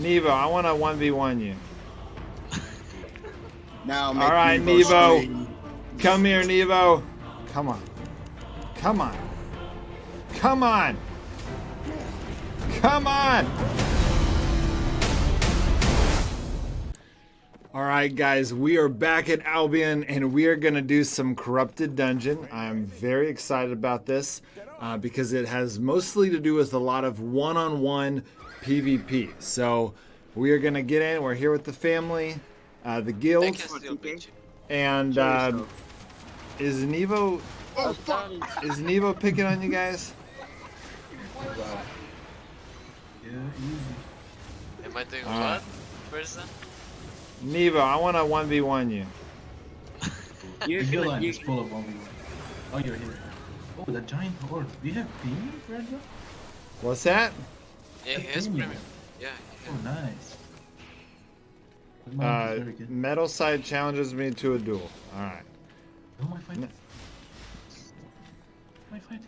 Nevo, I want to 1v1 you. Now make All right, Nevo. Come here, Nevo. Come on. Come on. Come on. Come on. All right, guys, we are back at Albion, and we are going to do some Corrupted Dungeon. I'm very excited about this because it has mostly to do with a lot of one-on-one PvP. So we are going to get in. We're here with the family, the guild, and is Nevo... Oh, fuck. Is Nevo picking on you guys? Am I doing what, person? Nevo, I want to 1v1 you. The hill line is full of 1v1. Oh, you're here. Oh, the giant horde. Do you have premium, Redra? What's that? Yeah, he has premium. Yeah. Oh, nice. Very good. Metal side challenges me to a duel. All right. Oh, my fight. My fight.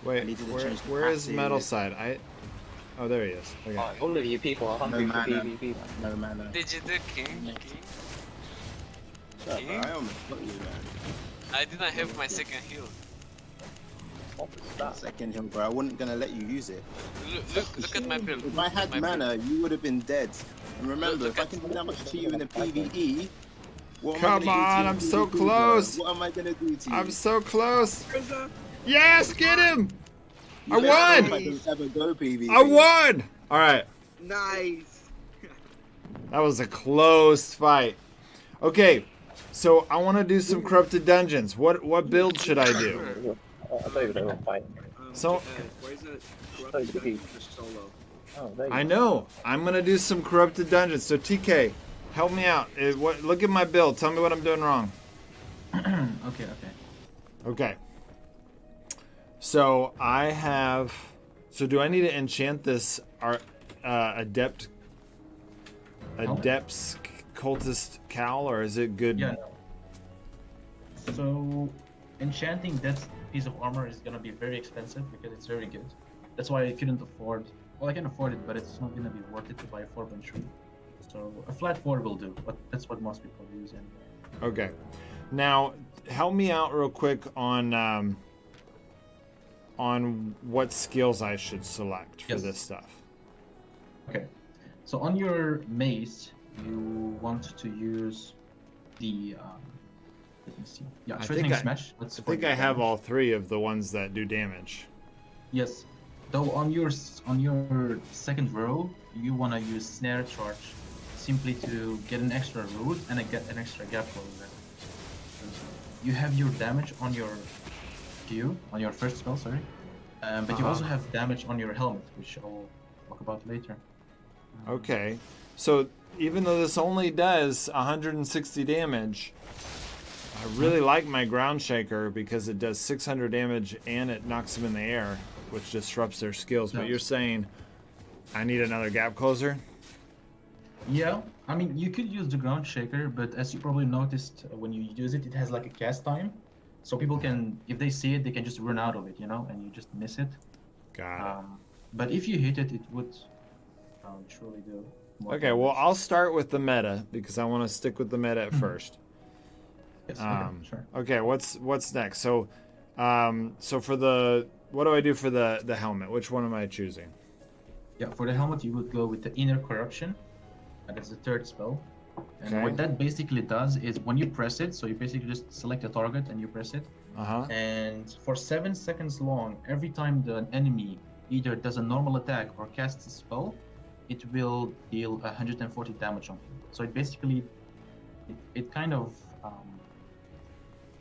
Wait, where is metal side? Oh, there he is. Okay. All of you people are hungry for PvP. No mana. Did you do King? Shut up, King? I almost got you, man. I didn't have my second heal. What was that? Second hill, bro. I wasn't gonna let you use it. Look at my build. If I had My mana, you would have been dead. And remember, Look if I at- can do that much to you in the PvE, what am I Come gonna do to on, you I'm in so PvP, bro? close. What am I gonna do to you? I'm so close. Yes, get him! I You don't know won! if I can ever go PvP. I won! All right. Nice. That was a close fight. Okay, so I want to do some Corrupted Dungeons. What build should I do? I don't even know what fight. So- Where's it? So good. Just solo. Oh, there you I go. know. I'm going to do some Corrupted Dungeons. So TK, help me out. Look at my build. Tell me what I'm doing wrong. Okay. Okay. So I have... So do I need to enchant this Adept's Cultist Cowl, or is it good? Yeah. So, enchanting that piece of armor is gonna be very expensive because it's very good. That's why I couldn't afford. Well, I can afford it, but it's not gonna be worth it to buy a 4.3. So a flat 4 will do, but that's what most people use anyway. Okay. Now, help me out real quick on what skills I should select for Yes. this stuff. Okay. So on your mace, you want to use the. Let me see. Yeah, I threatening think smash. I think I have all three of the ones that do damage. Yes. Though on your second row, you want to use snare charge, simply to get an extra root and get an extra gap closer. You have your damage on your Q, on your first spell, sorry, but you also have damage on your helmet, which I'll talk about later. Okay. So even though this only does 160 damage, I really like my ground shaker because it does 600 damage and it knocks them in the air, which disrupts their skills. But Yes. you're saying I need another gap closer? Yeah, I mean, you could use the ground shaker, but as you probably noticed, when you use it, it has like a cast time. So people can, if they see it, they can just run out of it, and you just miss it. Got it. But if you hit it, it would surely do more Okay, well, damage. I'll start with the meta because I want to stick with the meta at first. Yes, okay, sure. Okay, what's next? So, so for what do I do for the helmet? Which one am I choosing? Yeah, for the helmet, you would go with the Inner Corruption. And that's the third spell. And Okay. what that basically does is when you press it, so you basically just select a target and you press it. And for 7 seconds long, every time the enemy either does a normal attack or casts a spell, it will deal 140 damage on him. So it basically, it kind of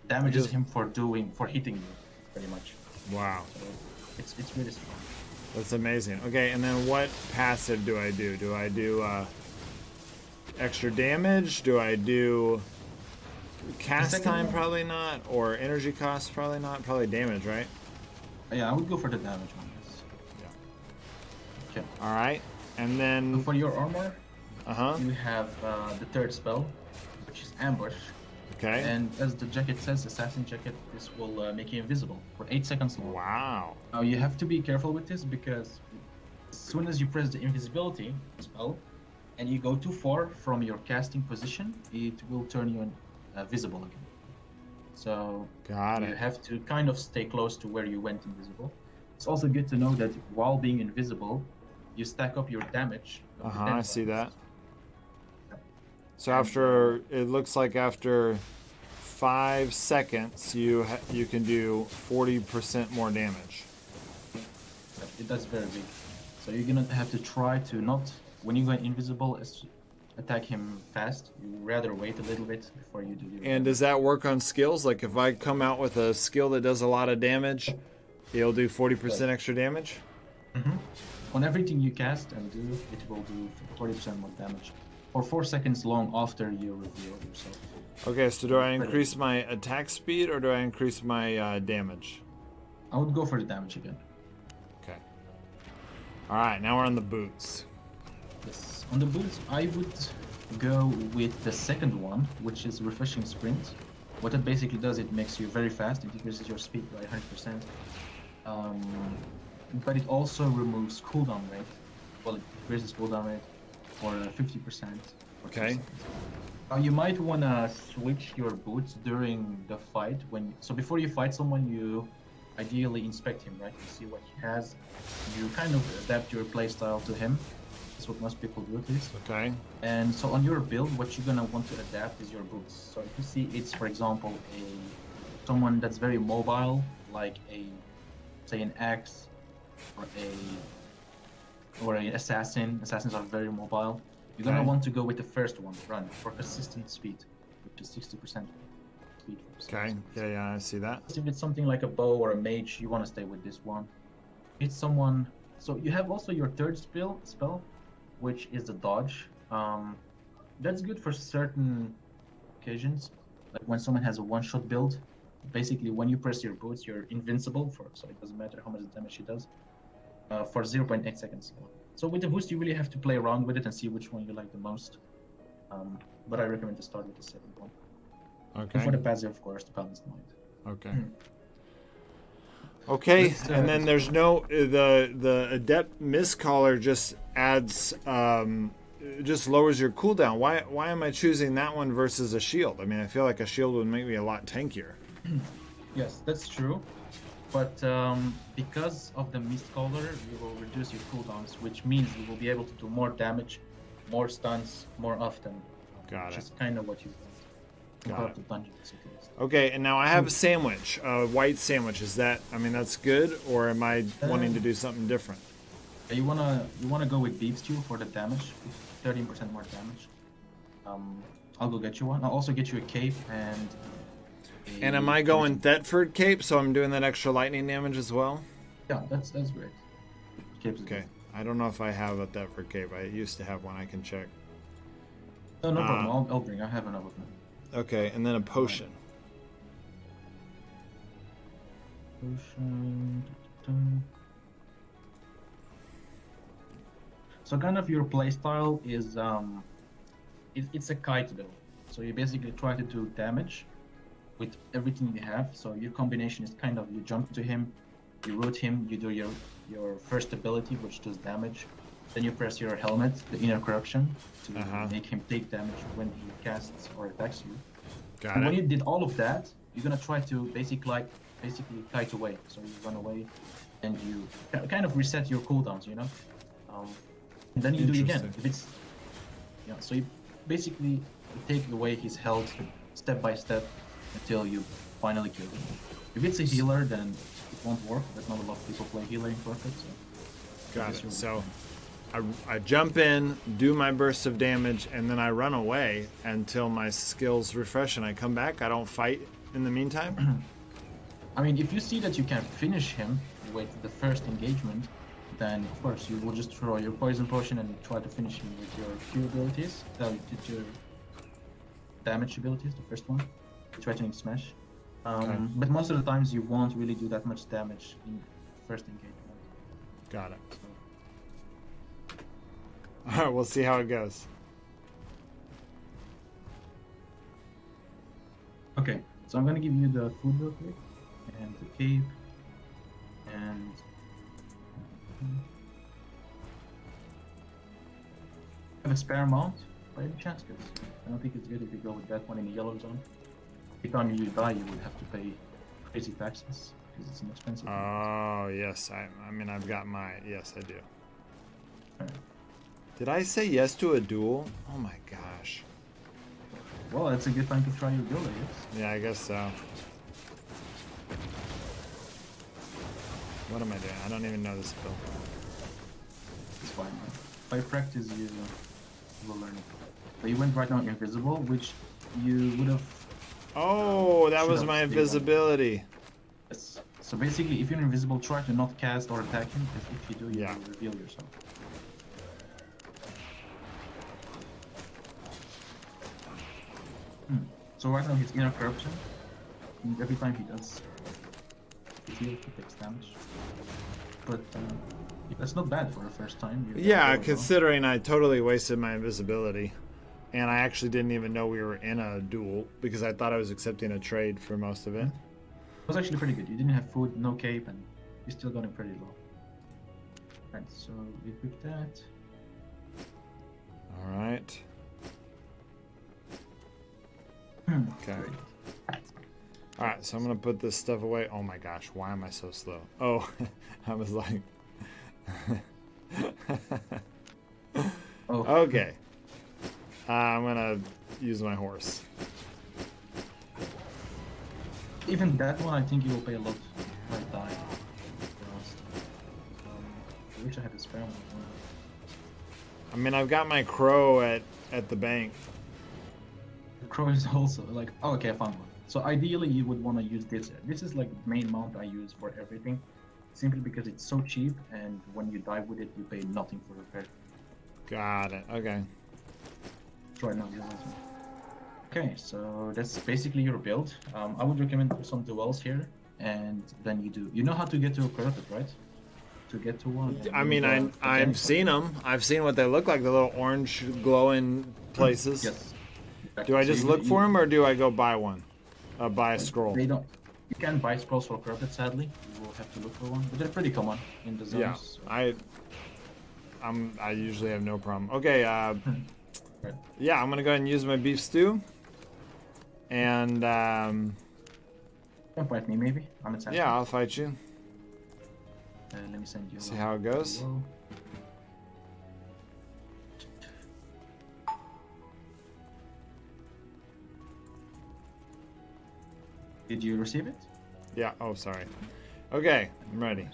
damages him for hitting you, pretty much. Wow, So it's really strong. that's amazing. Okay, and then what passive do I do? Do I do extra damage? Do I do cast second time? one. Probably not. Or energy cost? Probably not. Probably damage, right? Yeah, I would go for the damage one. Yes. Okay. All right, and then For your armor, uh-huh. you have the third spell, which is Ambush. Okay. And as the jacket says, Assassin Jacket, this will make you invisible for 8 seconds long. Wow. Now you have to be careful with this because As soon as you press the invisibility spell, and you go too far from your casting position, it will turn you visible again. So Got you it. have to kind of stay close to where you went invisible. It's also good to know that while being invisible, you stack up your damage. of the I dead see bodies. that. So after it looks like after 5 seconds, you can do 40% more damage. That's very big. So you're gonna have to try to not, when you go invisible, attack him fast. You rather wait a little bit before you do your And does that work on skills? Like if I come out with a skill that does a lot of damage, it'll do 40% extra damage? On everything you cast and do, it will do 40% more damage. For 4 seconds long after you reveal yourself. Okay, so do I increase my attack speed or do I increase my damage? I would go for the damage again. Okay. Alright, now we're on the boots. Yes. On the boots, I would go with the second one, which is Refreshing Sprint. What it basically does, it makes you very fast. It increases your speed by 100%. But it also removes cooldown rate. Well, it increases cooldown rate for 50%. Okay. You might want to switch your boots during the fight. So before you fight someone, you ideally inspect him, right? You see what he has. You kind of adapt your playstyle to him. That's what most people do at least. Okay. And so on your build, what you're gonna want to adapt is your boots. So if you see it's, for example, someone that's very mobile, like say an axe or an assassin. Assassins are very mobile. You're gonna want to go with the first one, run, for consistent speed, which is 60% speed. Okay. Yeah, I see that. If it's something like a bow or a mage, you want to stay with this one. It's someone. So you have also your third spell, which is the dodge. That's good for certain occasions, like when someone has a one-shot build. Basically, when you press your boots, you're invincible so it doesn't matter how much damage he does, for 0.8 seconds. So with the boost, you really have to play around with it and see which one you like the most. But I recommend to start with the second one. And for Okay. the passive, of course, the Balanced Mind. Okay. Okay, Let's, and then there's no the Adept Mistcaller just adds just lowers your cooldown. Why am I choosing that one versus a shield? I mean, I feel like a shield would make me a lot tankier. Yes, that's true. But because of the Mistcaller, you will reduce your cooldowns, which means you will be able to do more damage, more stuns, more often. Got Which it. is kind of what you want. Got Above the dungeons, at least. Okay, and now I have a sandwich, a white sandwich. Is that? I mean, that's good, or am I wanting to do something different? You wanna go with beef stew for the damage, 13% more damage. I'll go get you one. I'll also get you a cape and. And am I going Thetford Cape, so I'm doing that extra lightning damage as well? Yeah, that's great. Cape's Okay. I don't know if I have a Thetford Cape. I used to have one. I can check. No problem. I'll bring. I have enough of them. Okay, and then a potion. Potion. So kind of your playstyle is it's a kite build. So you basically try to do damage with everything you have. So your combination is kind of you jump to him, you root him, you do your first ability which does damage. Then you press your helmet, the inner corruption, to make him take damage when he casts or attacks you. Got And it. when you did all of that, you're gonna try to basically kite away. So you run away, and you kind of reset your cooldowns, you know. And then you do it again. Interesting. So you basically take away his health step by step until you finally kill him. If it's a healer, then it won't work. There's not a lot of people play healer in Forfeit. So Got it. So I jump in, do my burst of damage, and then I run away until my skills refresh and I come back. I don't fight in the meantime. I mean, if you see that you can finish him with the first engagement, then of course you will just throw your poison potion and try to finish him with your cure abilities, with your damage abilities, the first one, threatening smash. But most of the times you won't really do that much damage in the first engagement. Got it. All right, we'll see how it goes. Okay, so I'm gonna give you the food real quick, and the cape, and have a spare mount by any chance? Because I don't think it's good if you go with that one in the yellow zone. Every time you die, you would have to pay crazy taxes because it's an expensive mount. Oh, yes. I mean, I've got my... Yes, I do. Alright. Did I say yes to a duel? Oh my gosh. Well, it's a good time to try your build, I guess. Yeah, I guess so. What am I doing? I don't even know this build. It's fine, man. By practice, you will learn it. But you went right now invisible, which you would have... Oh, that was Should've my stayed on. invisibility. Yes. So basically, if you're invisible, try to not cast or attack him, because if you do, you Yeah. will reveal yourself. So right now he's inner corruption, and every time he does his heal, he takes damage. But that's not bad for the first time. You Yeah, don't know. considering I totally wasted my invisibility. And I actually didn't even know we were in a duel because I thought I was accepting a trade for most of it. It was actually pretty good. You didn't have food, no cape, and you still got him pretty low. Right, so we pick that. All right. Okay. All right, so I'm going to put this stuff away. Oh my gosh, why am I so slow? Oh, I was like... Oh. Okay. I'm going to use my horse. Even that one, I think you will pay a lot by die. I wish I had a spare one. I mean, I've got my crow at the bank. The crow is also like, oh, okay, I found one. So ideally, you would want to use this. This is like the main mount I use for everything, simply because it's so cheap, and when you die with it, you pay nothing for repair. Got it. Okay. Right now, this is okay. So that's basically your build. I would recommend some duels here, and then you do. You know how to get to a corrupted, right? To get to one. I mean, I've seen them. I've seen what they look like, the little orange glowing places. Yes. Do I So just you- look for you- them, or do I go buy one? Buy a scroll? They don't. You can't buy scrolls for corrupted, sadly. You will have to look for one, but they're pretty common in the zones. Yeah, so- I usually have no problem. Okay, Right. yeah, I'm gonna go ahead and use my beef stew. And Don't fight me, maybe. I'm at yeah, I'll fight you. Let me send you. See how it goes. Hello. Did you receive it? Yeah. Oh, sorry. Okay, I'm ready.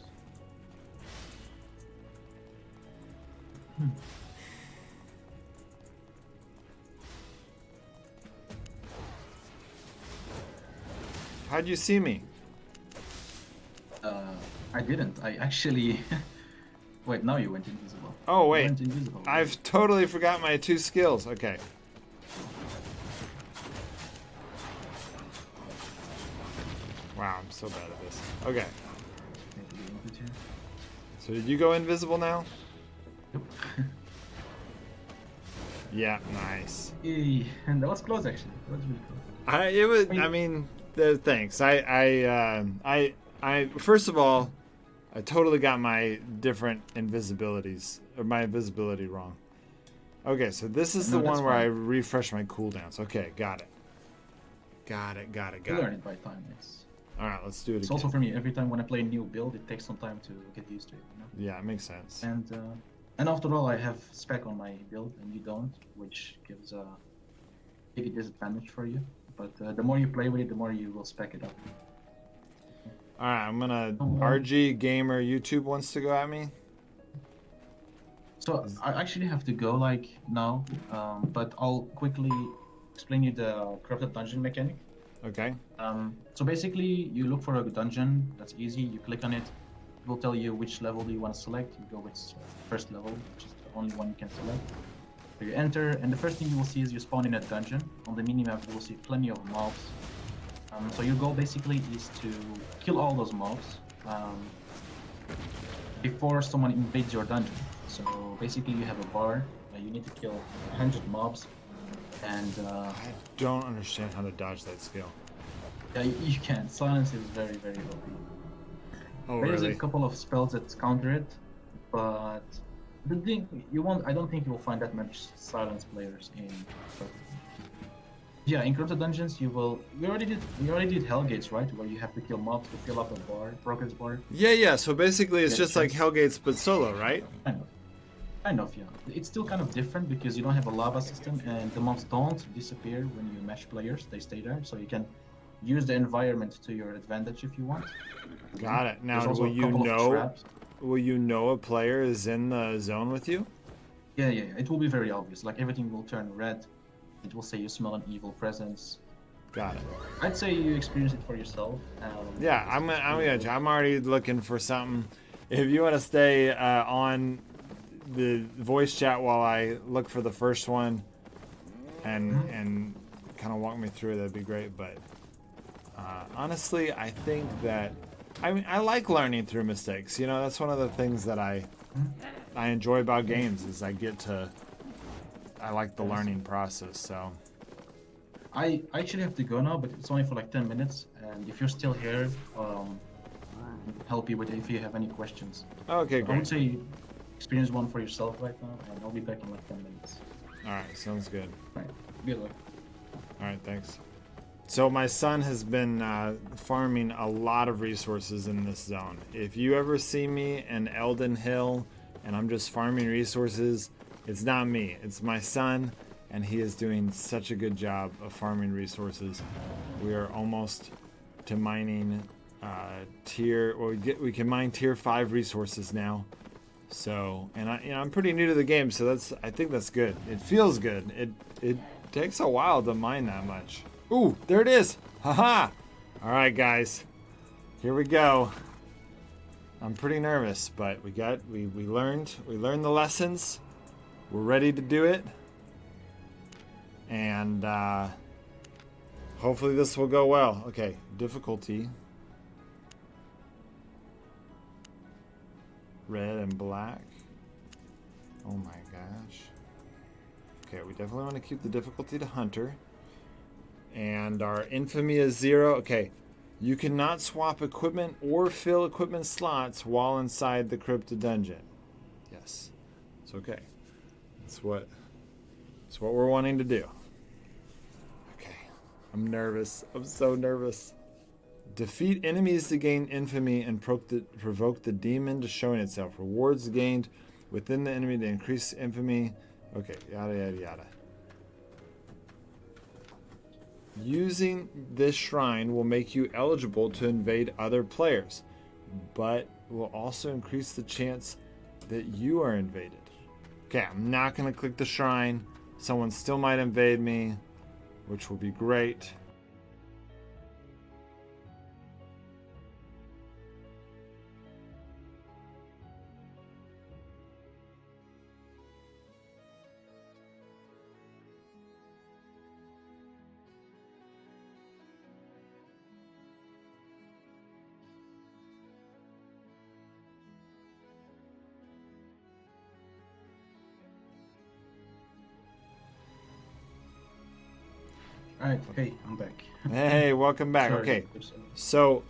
How'd you see me? I didn't. I actually. Wait, now you went invisible. Oh You wait, went invisible. I've totally forgot my 2 skills. Okay. Wow, I'm so bad at this. Okay. Need to be input here. So did you go invisible now? Yep. Yeah, nice. Yay. And that was close actually. That was really close. It was. I mean, thanks. I first of all, I totally got my different invisibilities or my invisibility wrong. Okay, so this is No, the that's one where I fine. refresh my cooldowns. Okay, got it. Got it. You learn it by time. All right, let's do it It's again. also for me. Every time when I play a new build, it takes some time to get used to it. You know? Yeah, it makes sense. And after all, I have spec on my build, and you don't, which gives a big disadvantage for you. But the more you play with it, the more you will spec it up. All right, I'm gonna. Oh, wow. RG Gamer YouTube wants to go at me. So I actually have to go like now, but I'll quickly explain you the corrupted dungeon mechanic. Okay. So basically, you look for a dungeon that's easy. You click on it. It will tell you which level do you want to select. You go with first level, which is the only one you can select. So you enter, and the first thing you will see is you spawn in a dungeon. On the minimap, you will see plenty of mobs. So your goal basically is to kill all those mobs before someone invades your dungeon. So basically, you have a bar. You need to kill 100 mobs, and I don't understand how to dodge that skill. yeah, you can. Silence is very, very OP. Oh There's really? a couple of spells that counter it, but The thing you want, I don't think you'll find that much silence players in. Yeah, in Corrupted Dungeons, you will. We already did Hellgates, right? Where you have to kill mobs to fill up a progress bar. Yeah. So basically, it's Yeah, just like chance. Hellgates but solo, right? Kind of, yeah. It's still kind of different because you don't have a lava system, and the mobs don't disappear when you match players. They stay there, so you can use the environment to your advantage if you want. Got it. Now, There's also will a you couple of know? traps. Will you know a player is in the zone with you? Yeah. It will be very obvious. Like everything will turn red. It will say you smell an evil presence. Got it. I'd say you experience it for yourself. Yeah, I'm already looking for something. If you want to stay on the voice chat while I look for the first one, and kind of walk me through it, that'd be great. But honestly, I think that I like learning through mistakes. You know, that's one of the things that I enjoy about games is I like the learning process. So I actually have to go now, but it's only for like 10 minutes. And if you're still here, help you with it if you have any questions. okay, I would great. say experience one for yourself right now, and I'll be back in like 10 minutes. All right, sounds good. Right. Good luck. All right, thanks. So my son has been farming a lot of resources in this zone. If you ever see me in Elden Hill and I'm just farming resources, it's not me. It's my son, and he is doing such a good job of farming resources. We are almost to mining we can mine tier 5 resources now. So, and I'm pretty new to the game, so I think that's good. It feels good. It takes a while to mine that much. Ooh, there it is. Haha. All right, guys. Here we go. I'm pretty nervous, but we learned the lessons. We're ready to do it. And hopefully this will go well. Okay, difficulty. Red and black. Oh my gosh. Okay, we definitely want to keep the difficulty to Hunter. And our infamy is 0. Okay, you cannot swap equipment or fill equipment slots while inside the cryptid dungeon. Yes, it's okay. That's what we're wanting to do. Okay, I'm nervous. I'm so nervous. Defeat enemies to gain infamy and provoke the demon to showing itself. Rewards gained within the enemy to increase infamy. Okay, yada yada yada. Using this shrine will make you eligible to invade other players, but will also increase the chance that you are invaded. Okay, I'm not going to click the shrine. Someone still might invade me, which will be great. All right. Hey, I'm back. Hey, welcome back. Sorry. Okay, so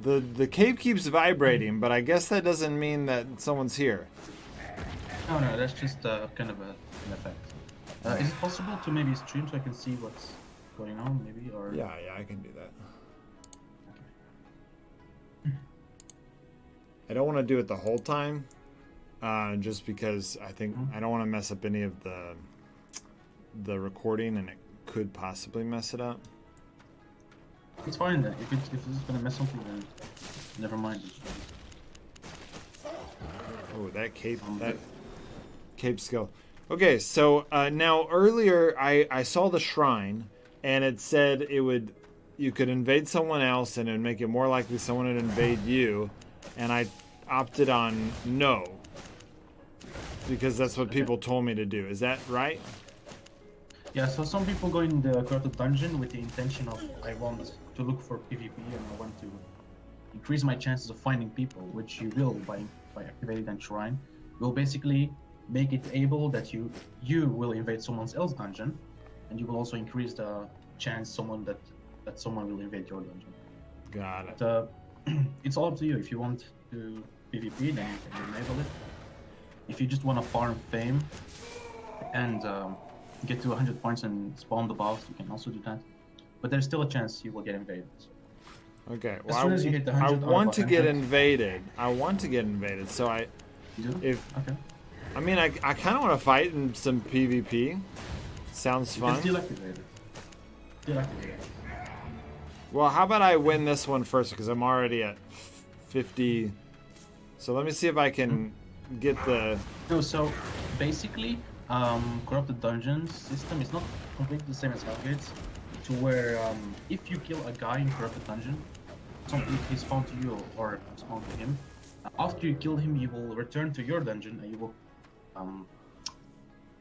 the cave keeps vibrating, but I guess that doesn't mean that someone's here. No, that's just kind of an effect. Is it possible to maybe stream so I can see what's going on, maybe? Or Yeah, I can do that. I don't want to do it the whole time, just because I think I don't want to mess up any of the recording, and it could possibly mess it up. It's fine then. If this is gonna mess something, then never mind. Oh, that cape skill. Okay, so now earlier I saw the shrine, and it said you could invade someone else, and it would make it more likely someone would invade you, and I opted on no because that's what people told me to do. Is that right? Yeah, so some people go in the corrupted dungeon with the intention of I want to look for PvP and I want to increase my chances of finding people, which you will by activating that shrine. Will basically make it able that you will invade someone else's dungeon, and you will also increase the chance that someone will invade your dungeon. Got it. But, it's all up to you if you want to PvP, then you can enable it. If you just want to farm fame and get to 100 points and spawn the boss, you can also do that. But there's still a chance you will get invaded. Okay. As soon as you hit the I 100 want to get 100. invaded. I want to get invaded. So You do? if Okay. I mean, I kind of want to fight in some PvP. Sounds You fun. can deactivate it. Deactivate it. Well, how about I win this one first because I'm already at 50. So let me see if I can get the. No, so basically, corrupted dungeons system is not completely the same as Hellgates, to where if you kill a guy in corrupted dungeon, if he spawned to you or spawned to him, after you kill him, you will return to your dungeon and you will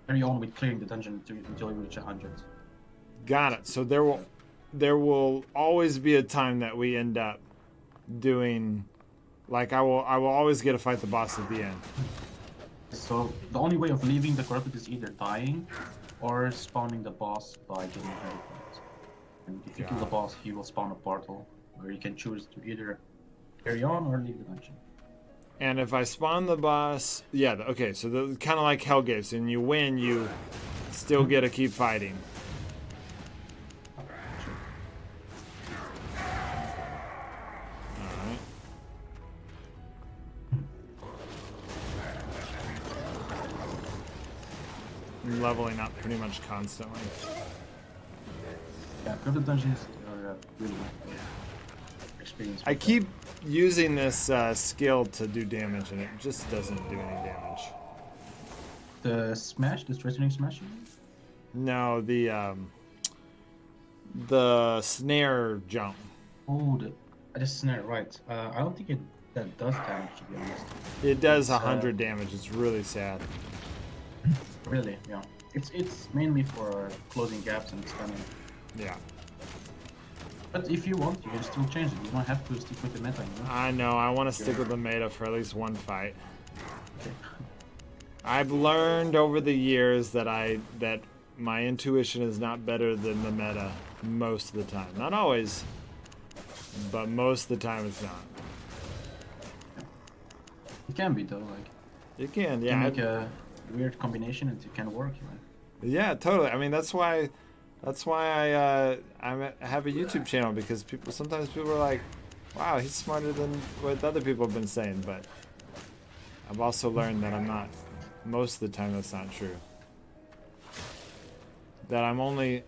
carry on with clearing the dungeon until you reach 100. Got it. So there will always be a time that we end up doing, like I will always get to fight the boss at the end. So the only way of leaving the corrupted is either dying or spawning the boss by getting 100 points. And if you kill the boss, he will spawn a portal where you can choose to either carry on or leave the dungeon. And if I spawn the boss, yeah, okay, so kind of like Hellgates, and you win, you still get to keep fighting. Alright. I'm leveling up pretty much constantly. Yeah, corrupted dungeons are really good experience. I keep using this skill to do damage, and it just doesn't do any damage. The smash, the threatening smash. No, the snare jump. Oh, the snare, right? I don't think that does damage, to be honest. It does It's, 100 damage. It's really sad. Really, yeah. It's mainly for closing gaps and expanding. Yeah, But if you want, you can still change it. You don't have to stick with the meta, you know? I know. I want to stick with the meta for at least one fight. I've learned over the years that my intuition is not better than the meta most of the time. Not always, but most of the time it's not. It can be though, like It can, you yeah. can make a weird combination and it can work, you know? Yeah, totally. I mean, that's why I have a YouTube channel, because sometimes people are like, "Wow, he's smarter than what other people have been saying." But I've also learned that I'm not. Most of the time, that's not true. That I'm only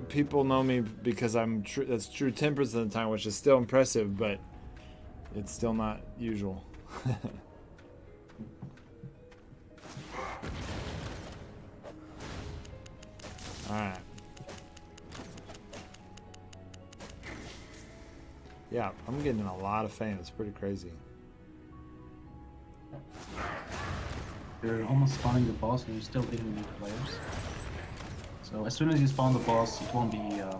people know me because I'm true. That's true 10% of the time, which is still impressive, but it's still not usual. All right. Yeah, I'm getting a lot of fame. It's pretty crazy. You're almost spawning the boss and you're still dealing with players. So as soon as you spawn the boss, it won't be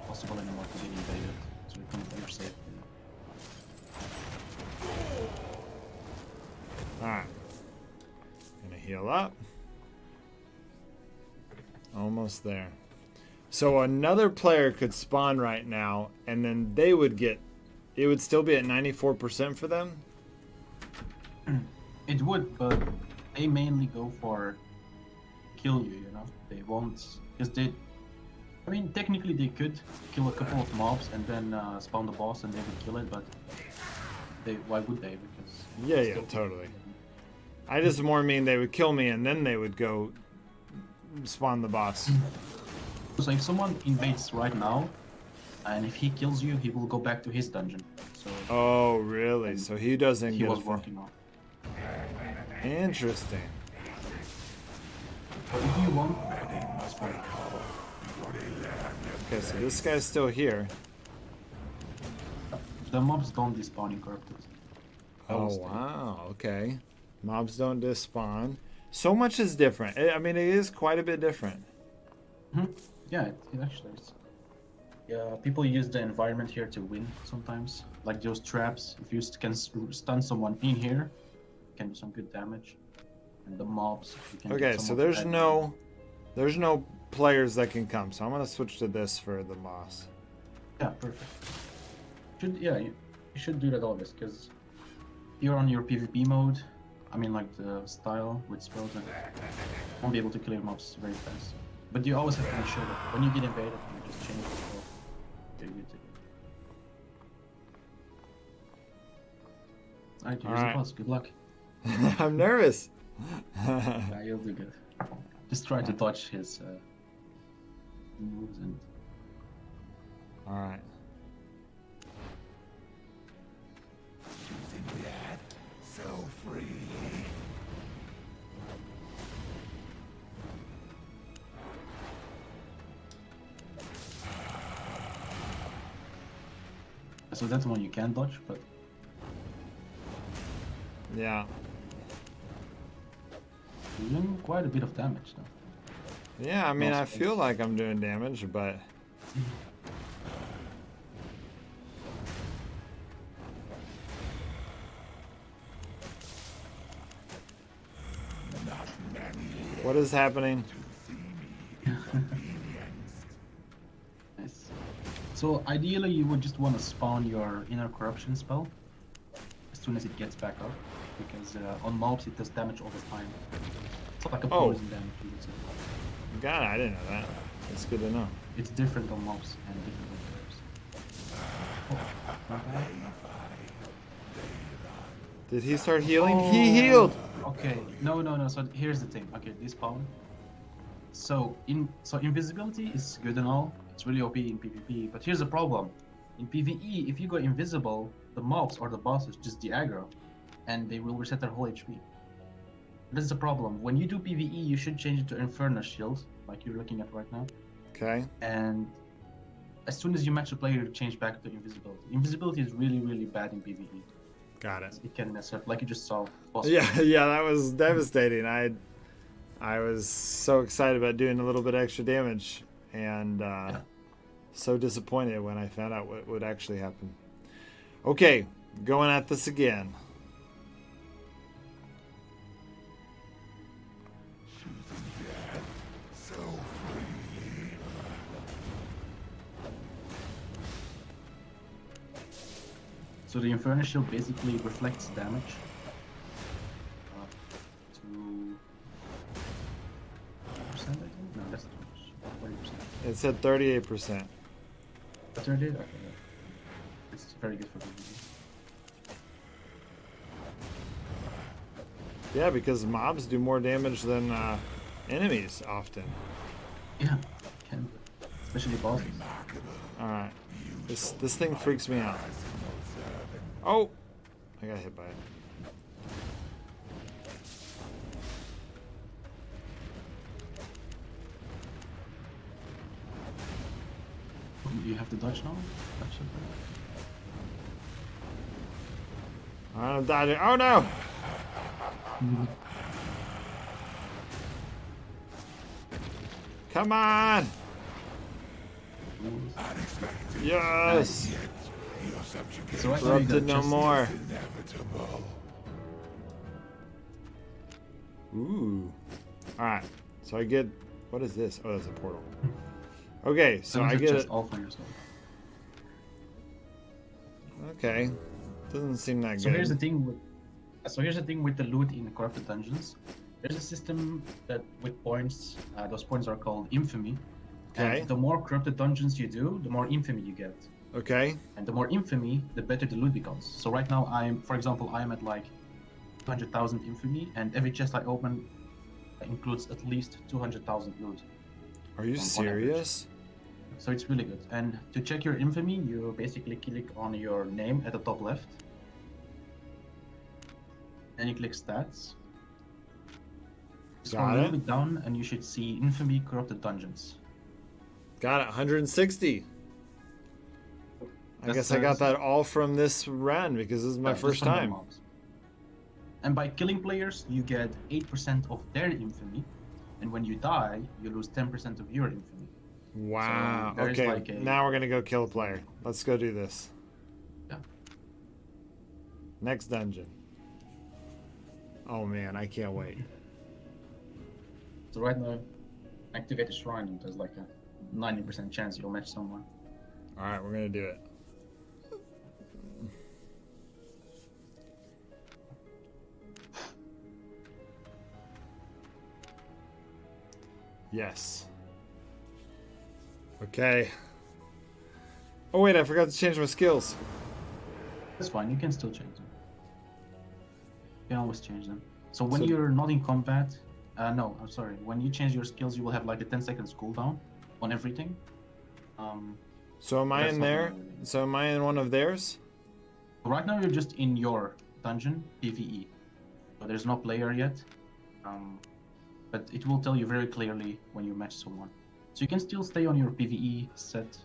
possible anymore to get invaded. So you're safe. Alright. Gonna heal up. Almost there. So another player could spawn right now, and then they would get... It would still be at 94% for them? It would, but they mainly go for kill you, you know? They won't... Because they... I mean, technically they could kill a couple of mobs and then spawn the boss and they would kill it, but... Why would they? Because... Yeah, totally. I just more mean they would kill me and then they would go spawn the boss. So if someone invades right now, and if he kills you, he will go back to his dungeon. So Oh, really? So he doesn't he get... was working on. Interesting. But if you want, that's fine. Okay, so this guy's still here. The mobs don't despawn in corrupted. Oh, wow. Okay. Mobs don't despawn. So much is different. I mean, it is quite a bit different. Yeah, it actually is. Yeah, people use the environment here to win sometimes. Like those traps, if you can stun someone in here, you can do some good damage. And the mobs, you can Okay, get so someone there's no players that can come. So I'm gonna switch to this for the boss. Yeah, perfect. You should do that always, because you're on your PvP mode, I mean like the style with spells, and you won't be able to clear mobs very fast. But you always have to make sure that when you get invaded, you just change the spell. You're good to go. Alright, here's the Alright. boss. Good luck. I'm nervous. Yeah, you'll do good. Just try to dodge his moves and. All right. So that's one you can dodge, but Yeah. you're doing quite a bit of damage though. Yeah, I mean, No I space. feel like I'm doing damage, but what is happening? Nice. So ideally, you would just want to spawn your inner corruption spell as soon as it gets back up, because on mobs it does damage all the time. It's like a Oh. poison damage, you would say. God, I didn't know that. That's good to know. It's different on mobs and different on players. Oh, not bad. Did he start healing? Oh. He healed. Okay, no. So here's the thing. Okay, this spawn. So invisibility is good and all. It's really OP in PvP. But here's the problem. In PvE, if you go invisible, the mobs or the bosses just de-aggro, and they will reset their whole HP. This is the problem. When you do PvE, you should change it to Inferno Shield, like you're looking at right now. Okay. And as soon as you match the player, you change back to invisibility. Invisibility is really, really bad in PvE. Got it. It can mess up, like you just saw. boss Yeah, fight. yeah, that was devastating. I was so excited about doing a little bit extra damage, and so disappointed when I found out what would actually happen. Okay, going at this again. So the Inferno Shield basically reflects damage to 40%, I think? No, that's too much. 40%. It said 38%. That's what it is? Okay, yeah. It's very good for PvP. Yeah, because mobs do more damage than enemies often. Yeah, can be. Especially bosses. All right, this thing freaks me out. Oh, I got hit by it. Do you have to dodge now? Dodge it. I'm dodging. Oh no! Come on! Yes! So right now you got Corrupted no just- more. Ooh. Alright. So I get. What is this? Oh, that's a portal. Okay, so Those I are get just it. all for yourself. Okay. Doesn't seem that So good. here's the thing with the loot in the corrupted dungeons. There's a system that with points, those points are called infamy. Okay. And the more corrupted dungeons you do, the more infamy you get. Okay. And the more infamy, the better the loot becomes. So right now for example, I'm at like 200,000 infamy, and every chest I open includes at least 200,000 loot. Are you On average. serious? So it's really good. And to check your infamy, you basically click on your name at the top left. Then you click stats. Scroll Got a little it. bit down and you should see infamy corrupted dungeons. Got it. 160. I That's guess I got that all from this run because this is my Yeah, just first from the time. mobs. And by killing players, you get 8% of their infamy. And when you die, you lose 10% of your infamy. Wow. So there is Okay. like a- Now we're gonna go kill a player. Let's go do this. Yeah. Next dungeon. Oh man, I can't wait. So right now, activate the shrine and there's like a 90% chance you'll match someone. All right, we're gonna do it. Yes. Okay. Oh wait, I forgot to change my skills. That's fine. You can still change them. You can always change them. So when So- you're not in combat, no, I'm sorry. When you change your skills, you will have like a 10 seconds cooldown on everything. So am I That's in not there? really- So am I in one of theirs? Right now, you're just in your dungeon PVE. So there's no player yet. But it will tell you very clearly when you match someone. So you can still stay on your PVE setup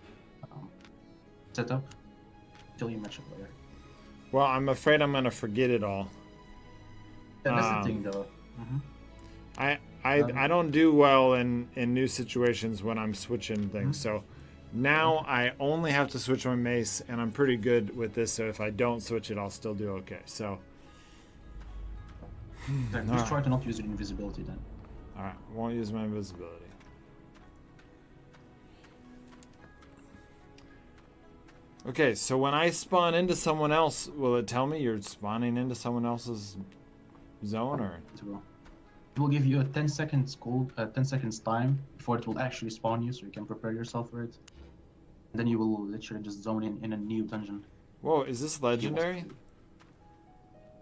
until you match a player. Well, I'm afraid I'm gonna forget it all. Yeah, that's the thing, though. I don't do well in new situations when I'm switching things. So now I only have to switch my mace, and I'm pretty good with this. So if I don't switch it, I'll still do okay. So Just try to not use your invisibility then. all right, won't use my invisibility. Okay, so when I spawn into someone else, will it tell me you're spawning into someone else's zone, or? It will give you a 10 seconds 10 seconds time before it will actually spawn you, so you can prepare yourself for it. And then you will literally just zone in a new dungeon. Whoa, is this legendary?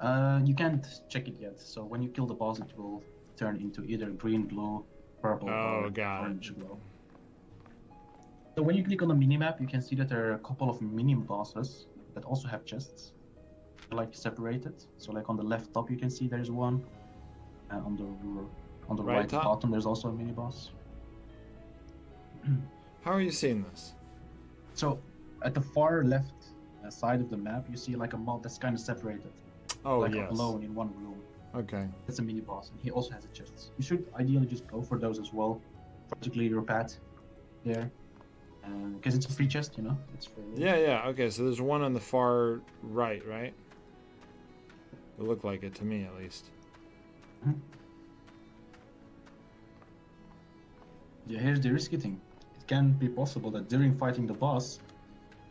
You can't check it yet. So when you kill the boss, it will turn into either green, blue, purple, Oh, or got it. orange glow. So when you click on the minimap, you can see that there are a couple of mini bosses that also have chests, They're, like separated. So like on the left top, you can see there's one. On the Right right top? bottom, there's also a mini boss. How are you seeing this? So at the far left side of the map, you see like a mob that's kind of separated, Oh, like yes. alone in one room. Okay. That's a mini boss, and he also has a chest. You should ideally just go for those as well, particularly your path there, because it's a free chest, you know. It's free. Yeah, yeah. Okay, so there's one on the far right, right? It looked like it to me, at least. Yeah, here's the risky thing. It can be possible that during fighting the boss,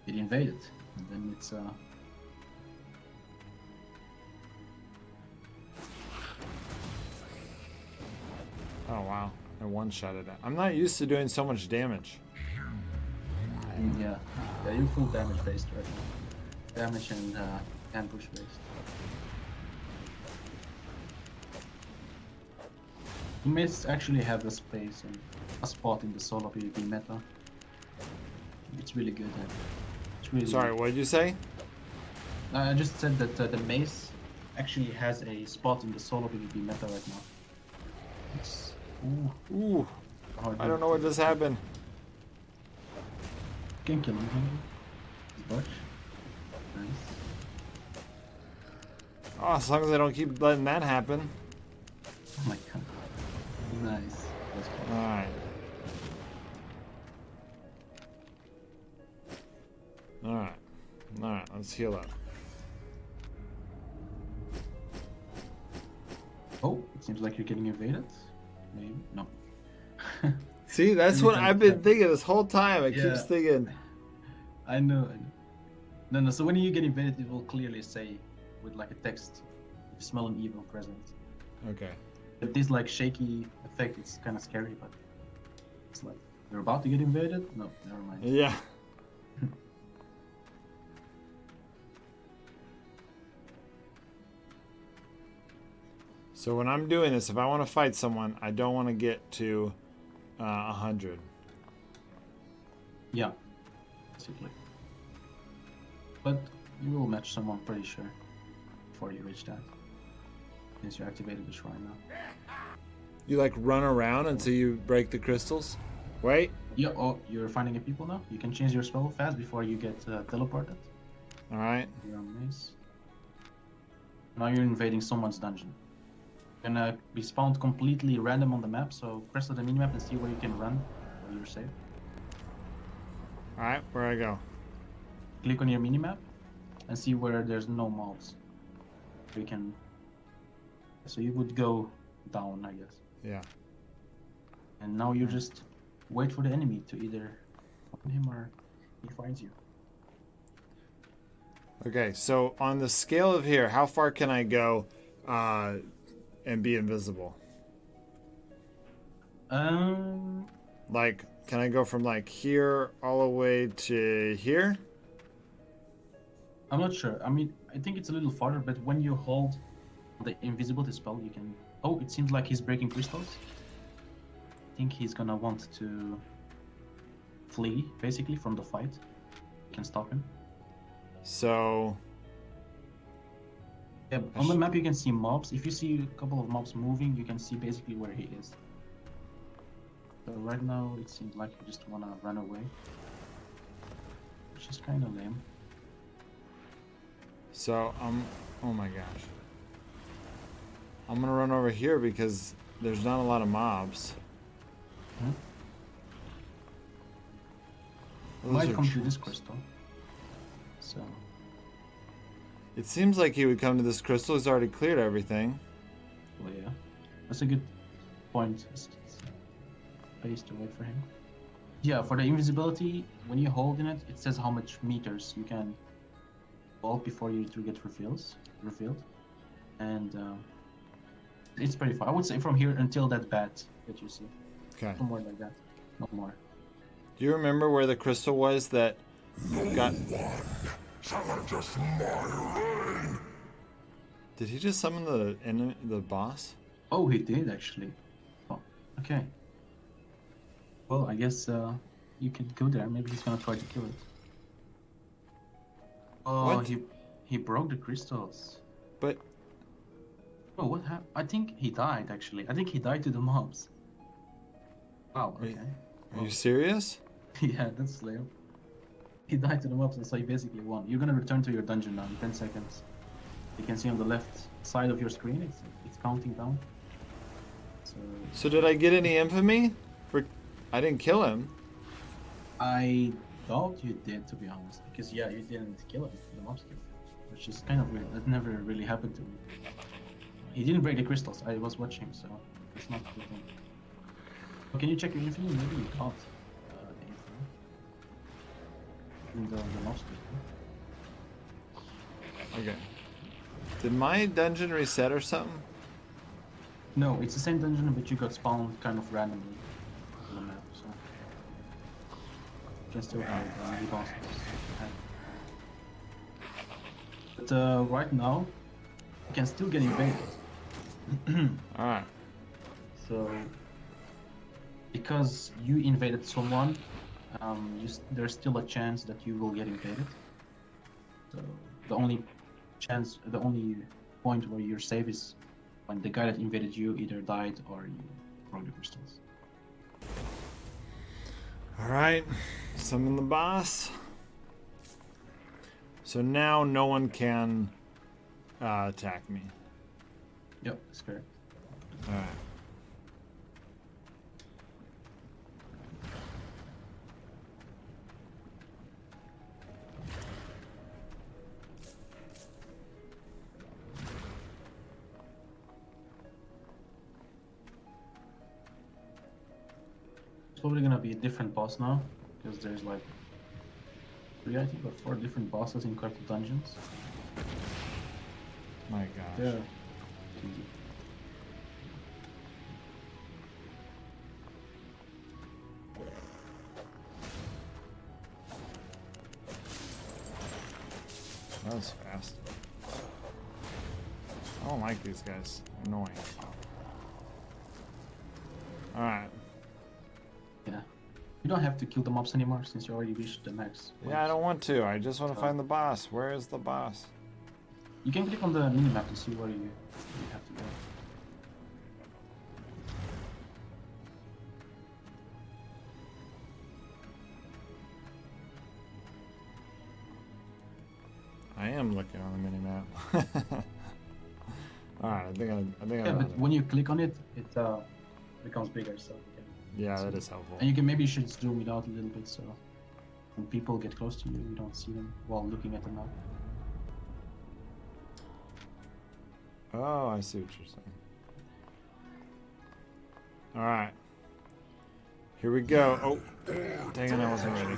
it invaded, and then it's Oh, wow. I one-shotted it. I'm not used to doing so much damage. yeah, you're full damage based right now. Damage and ambush based. You may actually have a space and a spot in the solo PvP meta. It's really good. It's really Sorry, what did you say? I just said that the Mace actually has a spot in the solo PvP meta right now. It's Ooh, hard. I don't know what just happened. Can kill him, can you? He's Dutch. Nice. Oh, as long as I don't keep letting that happen. Oh my god. Nice. That's cool. Alright. Alright. Alright, let's heal up. Oh, it seems like you're getting invaded. Maybe. No. See, that's what I've been thinking this whole time. I keep Yeah. thinking. I know. No, so when you get invaded, it will clearly say with like a text, "You smell an evil presence." Okay. But this like shaky effect, it's kind of scary, but it's like you're about to get invaded. No, never mind. Yeah. So when I'm doing this, if I want to fight someone, I don't want to get to 100. Yeah, basically. But you will match someone, pretty sure, before you reach that. Since you activated the shrine now. You like run around until you break the crystals? Wait. Yeah, oh, you're finding a people now? You can change your spell fast before you get teleported. Alright. You're on Mace. Now you're invading someone's dungeon. You're gonna be spawned completely random on the map, so press on the minimap and see where you can run, where you're safe. Alright, where I go? Click on your minimap and see where there's no mobs. You can. So you would go down, I guess. Yeah. And now you just wait for the enemy to either find him or he finds you. Okay, so on the scale of here, how far can I go and be invisible? Like, can I go from like here all the way to here? I'm not sure. I mean, I think it's a little farther, but when you hold the invisibility spell, you can. Oh, it seems like he's breaking crystals. I think he's gonna want to flee, basically, from the fight. You can stop him. So, Yeah, on the map you can see mobs. If you see a couple of mobs moving, you can see basically where he is. So right now it seems like you just wanna run away, which is kind of lame. so oh my gosh. I'm gonna run over here because there's not a lot of mobs. Hmm? Those Might are come to this troops. crystal. So It seems like he would come to this crystal. He's already cleared everything. well, yeah, that's a good point. It's space to wait for him. Yeah, for the invisibility, when you hold in it, it says how much meters you can hold before you to get revealed, and it's pretty far. I would say from here until that bat that you see, Okay. somewhere like that, not more. Do you remember where the crystal was that got? Did he just summon the boss? Oh, he did actually. Oh, okay. Well, I guess you could go there. Maybe he's gonna try to kill it. Oh, What? he broke the crystals. But Oh, what happened? I think he died actually. I think he died to the mobs. Wow. Wait. Okay. are you serious? Yeah, that's lame. He died to the mobs, and so he basically won. You're gonna return to your dungeon now in 10 seconds. You can see on the left side of your screen, it's counting down. So So did I get any infamy? I didn't kill him. I thought you did, to be honest, because yeah, you didn't kill him. The mobs killed him, which is kind of weird. That never really happened to me. He didn't break the crystals. I was watching, so it's not good. But can you check your infamy? Maybe you caught the infamy. And the mobs killed him. Okay. Did my dungeon reset or something? No, it's the same dungeon, but you got spawned kind of randomly on the map, so you can still have the bosses. But right now, you can still get invaded. All right. So, because you invaded someone, there's still a chance that you will get invaded. So the only point where you're safe is when the guy that invaded you either died or you broke the crystals. All right. Summon the boss. So now no one can attack me. Yep, that's correct. All right. It's probably gonna be a different boss now, because there's like 3, I think, or 4 different bosses in corrupted dungeons. My gosh. Yeah. That was fast. I don't like these guys. Annoying. All right. Yeah. You don't have to kill the mobs anymore since you already reached the max. Yeah, I don't want to. I just want to find the boss. Where is the boss? You can click on the minimap to see where you have to go. I am looking on the minimap. All right, I think I Yeah, got but it. when you click on it, it becomes bigger, so you can Yeah, see that it. is helpful. And you can maybe should zoom it out a little bit so when people get close to you, you don't see them while looking at the map. Oh, I see what you're saying. All right. Here we go. Oh, dang it, I wasn't ready.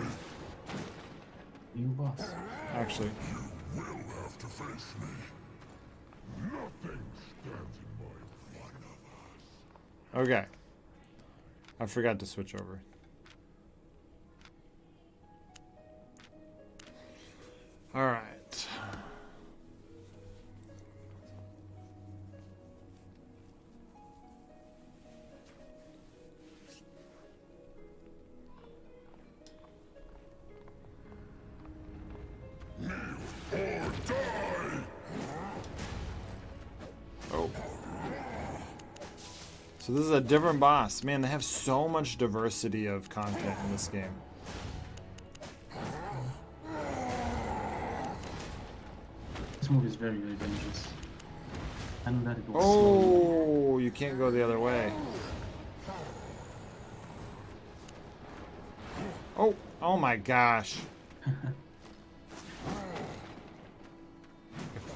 New boss. Actually, will have to face me. Nothing stands in my one of us. okay. I forgot to switch over. All right. Oh. So this is a different boss. Man, they have so much diversity of content in this game. This move is very, very dangerous. I know that it will slow Oh, you can't go the other way. Oh, oh my gosh. I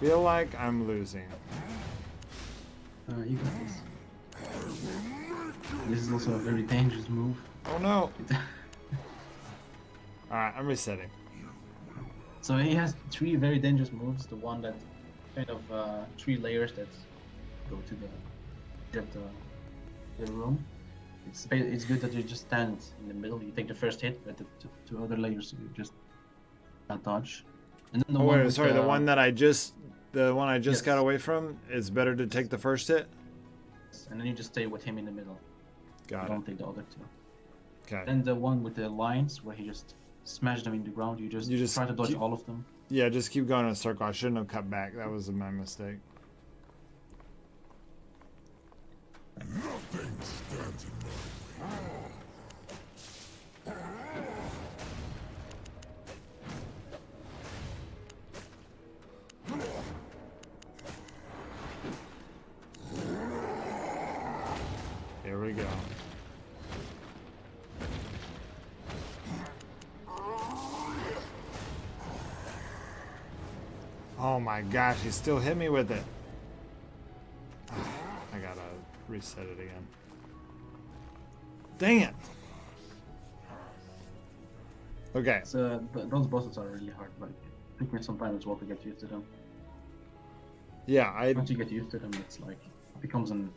feel like I'm losing. you. You got this. This is also a very dangerous move. Oh no. Alright, I'm resetting. So he has 3 very dangerous moves. The one that kind of 3 layers that go to the room. It's good that you just stand in the middle. You take the first hit, but the 2 other layers you just dodge. And then the Oh one wait, with sorry, the one I just Yes. got away from, it's better to take the first hit? and then you just stay with him in the middle. Got it. Don't take the other 2. Okay. Then the one with the lines where he just smash them in the ground. You just try to dodge all of them. Yeah, just keep going in a circle. I shouldn't have cut back. That was my mistake. Nothing stands in my way. Here we go. Oh my gosh, he still hit me with it. I gotta reset it again. Dang it. Okay. So those bosses are really hard, but it took me some time as well to get used to them. Yeah, Once you get used to them, it's like it becomes an.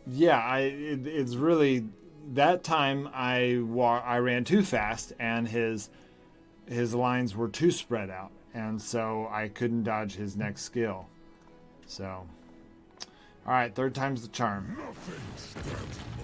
Yeah, it's really that time I ran too fast and his lines were too spread out, and so I couldn't dodge his next skill. So, all right, 3rd time's the charm. Nothing stands in my way.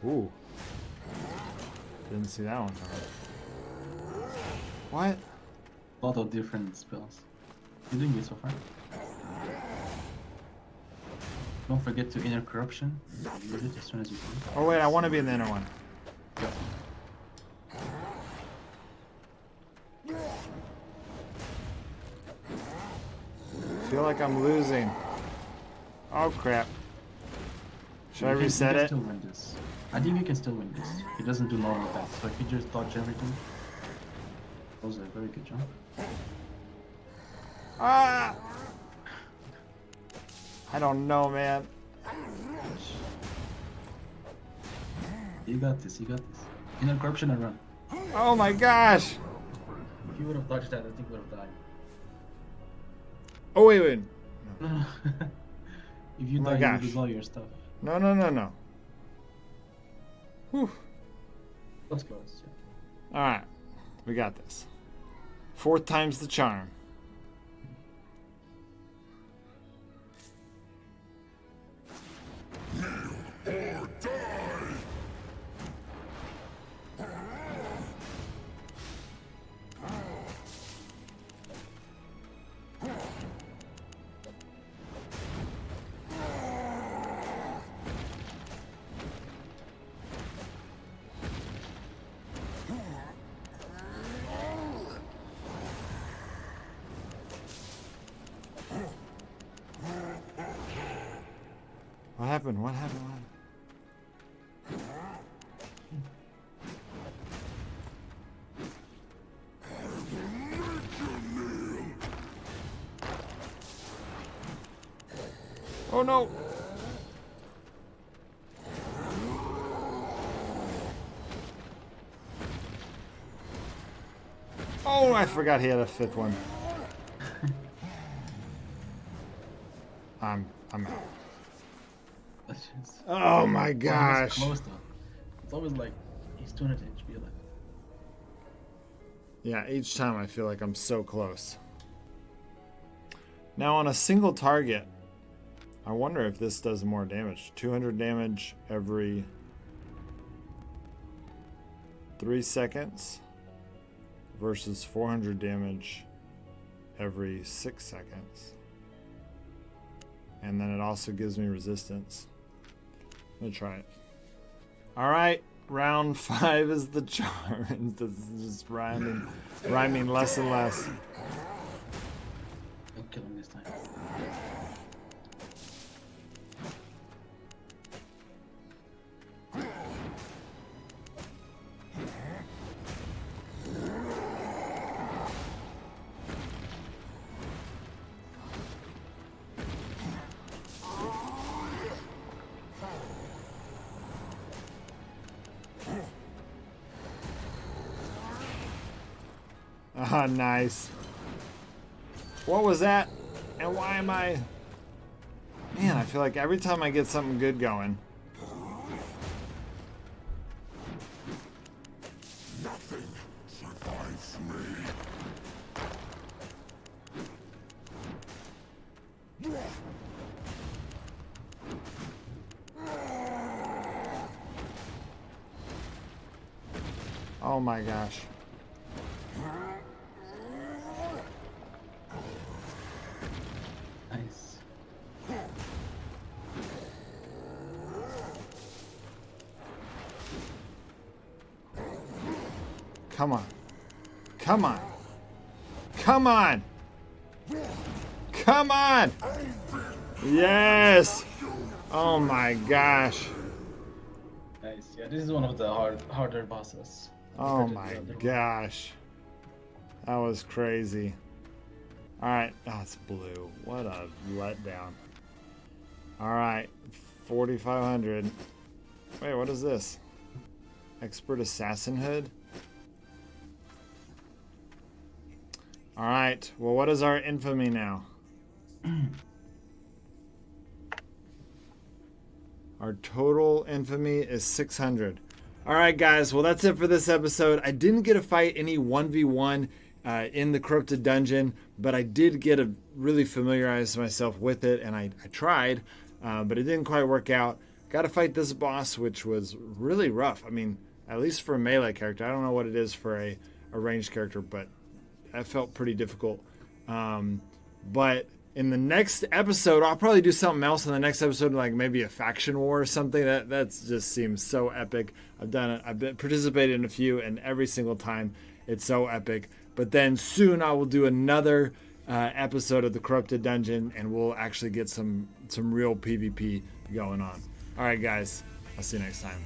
Ooh, didn't see that one coming. What? A lot of different spells. You're doing good so far. Don't forget to inner corruption. Use it as soon as you can. Oh wait, I want to be in the inner one. Go. I feel like I'm losing. Oh crap. Should I reset You can it? still win this. I think you can still win this. It doesn't do normal attacks, so if you just dodge everything, that was a very good job. Ah! I don't know, man. You got this, you got this. Inner corruption and run. Oh my gosh! If you would have dodged that, I think you would have died. Oh wait. No, no. If you Oh my die, you gosh. lose all your stuff. No. Whew. Let's go. All right, we got this. 4th time's the charm. Or die! What happened? What happened? What happened? no. Oh, I forgot he had a fifth one. I'm out. That's just- Oh my Well, he was gosh. close though. It's always like he's 200 HP. Like, Yeah, each time I feel like I'm so close. Now on a single target, I wonder if this does more damage. 200 damage every 3 seconds versus 400 damage every 6 seconds. And then it also gives me resistance. Let me try it. All right, round 5 is the charm. This is just rhyming less and less. I'll kill him this time. Ah, nice. What was that? And why am I... Man, I feel like every time I get something good going... Nothing survives me. Oh my gosh. Nice. Come on. Come on. Come on. Come on. Yes. Oh my gosh. Nice. Yeah, this is one of the harder bosses. Oh compared to my the other one. gosh. That was crazy. Alright, that's blue. What a letdown. Alright, 4,500. Wait, what is this? Expert Assassin Hood? Alright, well, what is our infamy now? Our total infamy is 600. Alright, guys, well, that's it for this episode. I didn't get to fight any 1v1 in the Corrupted Dungeon, but I did get to really familiarize myself with it, and I tried, but it didn't quite work out. Got to fight this boss, which was really rough. I mean, at least for a melee character. I don't know what it is for a ranged character, but that felt pretty difficult. But in the next episode, I'll probably do something else in the next episode, like maybe a faction war or something. That just seems so epic. I've done it. I've participated in a few, and every single time it's so epic. But then soon I will do another episode of the Corrupted Dungeon, and we'll actually get some real PvP going on. All right, guys. I'll see you next time.